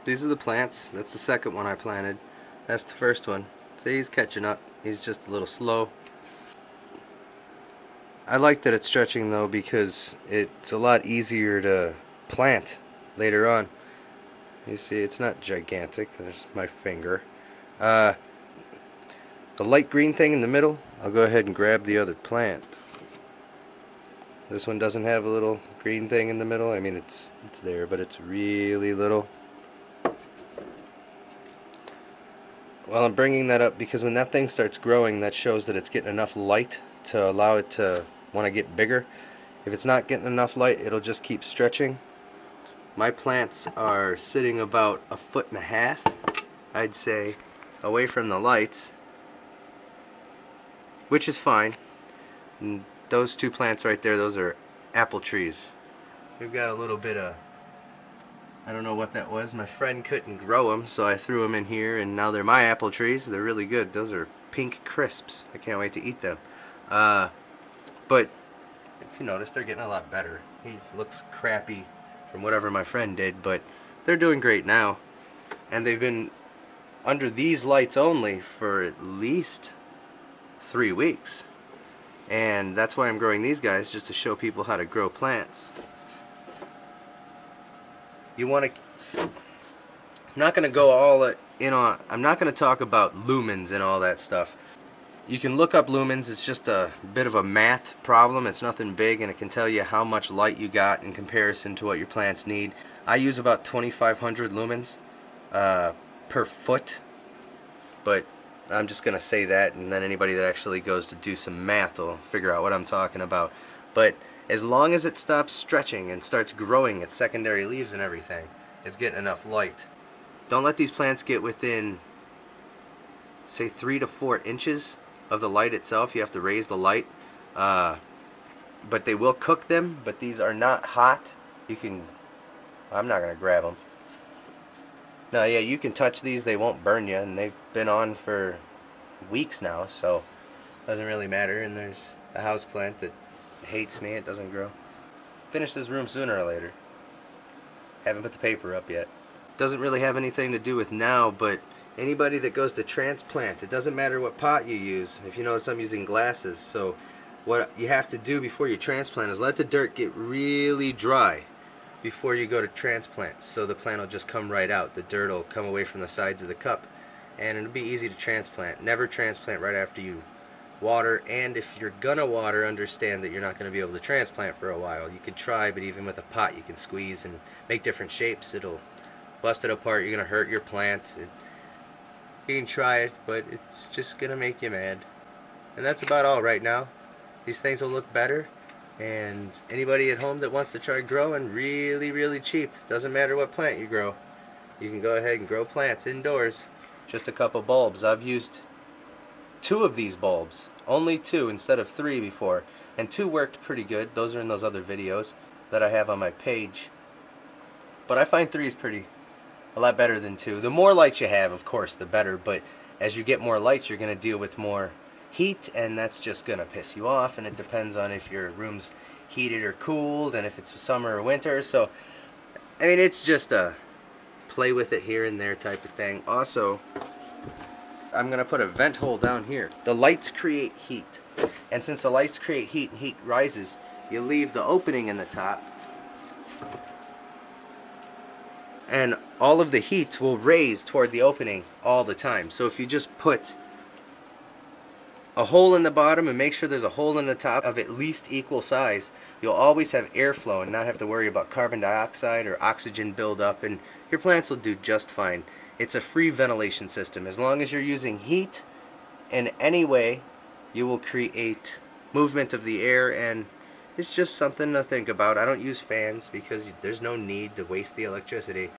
These are the plants. That's the second one I planted. That's the first one. See, he's catching up. He's just a little slow. I like that it's stretching though because it's a lot easier to plant later on. You see, it's not gigantic. There's my finger. Uh, the light green thing in the middle, I'll go ahead and grab the other plant. This one doesn't have a little green thing in the middle. I mean, it's there, but it's really little. Well, I'm bringing that up because when that thing starts growing, that shows that it's getting enough light to allow it to want to get bigger. If it's not getting enough light, it'll just keep stretching. My plants are sitting about 1.5 feet, I'd say, away from the lights, which is fine. And those two plants right there, those are apple trees. We've got a little bit of, I don't know what that was. My friend couldn't grow them, so I threw them in here, and now they're my apple trees. They're really good. Those are pink crisps. I can't wait to eat them. But if you notice, they're getting a lot better. He looks crappy from whatever my friend did, but they're doing great now. And they've been under these lights only for at least 3 weeks. And that's why I'm growing these guys, just to show people how to grow plants. You want to, I'm not going to go all in on, I'm not going to talk about lumens and all that stuff. You can look up lumens. It's just a bit of a math problem. It's nothing big, and it can tell you how much light you got in comparison to what your plants need. I use about 2,500 lumens per foot, but I'm just going to say that, and then anybody that actually goes to do some math will figure out what I'm talking about. But as long as it stops stretching and starts growing its secondary leaves and everything, it's getting enough light. Don't let these plants get within, say, 3 to 4 inches of the light itself. You have to raise the light, but they will cook them. But these are not hot. You can, I'm not gonna grab them. No, yeah, you can touch these, they won't burn you, and they've been on for weeks now, so it doesn't really matter. And there's a house plant that hates me. It doesn't grow. Finish this room sooner or later. Haven't put the paper up yet. Doesn't really have anything to do with now, but anybody that goes to transplant, it doesn't matter what pot you use. If you notice, I'm using glasses. So what you have to do before you transplant is let the dirt get really dry before you go to transplant, so the plant will just come right out. The dirt will come away from the sides of the cup, and it'll be easy to transplant. Never transplant right after you water, and if you're gonna water, understand that you're not going to be able to transplant for a while. You could try, but even with a pot you can squeeze and make different shapes. It'll bust it apart. You're gonna hurt your plant. You can try it, but it's just gonna make you mad. And that's about all right now. These things will look better, and anybody at home that wants to try growing really cheap, doesn't matter what plant you grow, you can go ahead and grow plants indoors. Just a couple bulbs. I've used 2 of these bulbs, only 2 instead of 3 before, and 2 worked pretty good. Those are in those other videos that I have on my page, but I find 3 is a lot better than 2. The more lights you have, of course, the better, but as you get more lights, you're going to deal with more heat, and that's just going to piss you off, and it depends on if your room's heated or cooled, and if it's summer or winter. So, I mean, it's just a play with it here and there type of thing. Also, I'm going to put a vent hole down here. The lights create heat, and since the lights create heat and heat rises, you leave the opening in the top, and all of the heat will raise toward the opening all the time. So if you just put a hole in the bottom and make sure there's a hole in the top of at least equal size, you'll always have airflow and not have to worry about carbon dioxide or oxygen buildup, and your plants will do just fine. It's a free ventilation system. As long as you're using heat in any way, you will create movement of the air, and it's just something to think about. I don't use fans because there's no need to waste the electricity.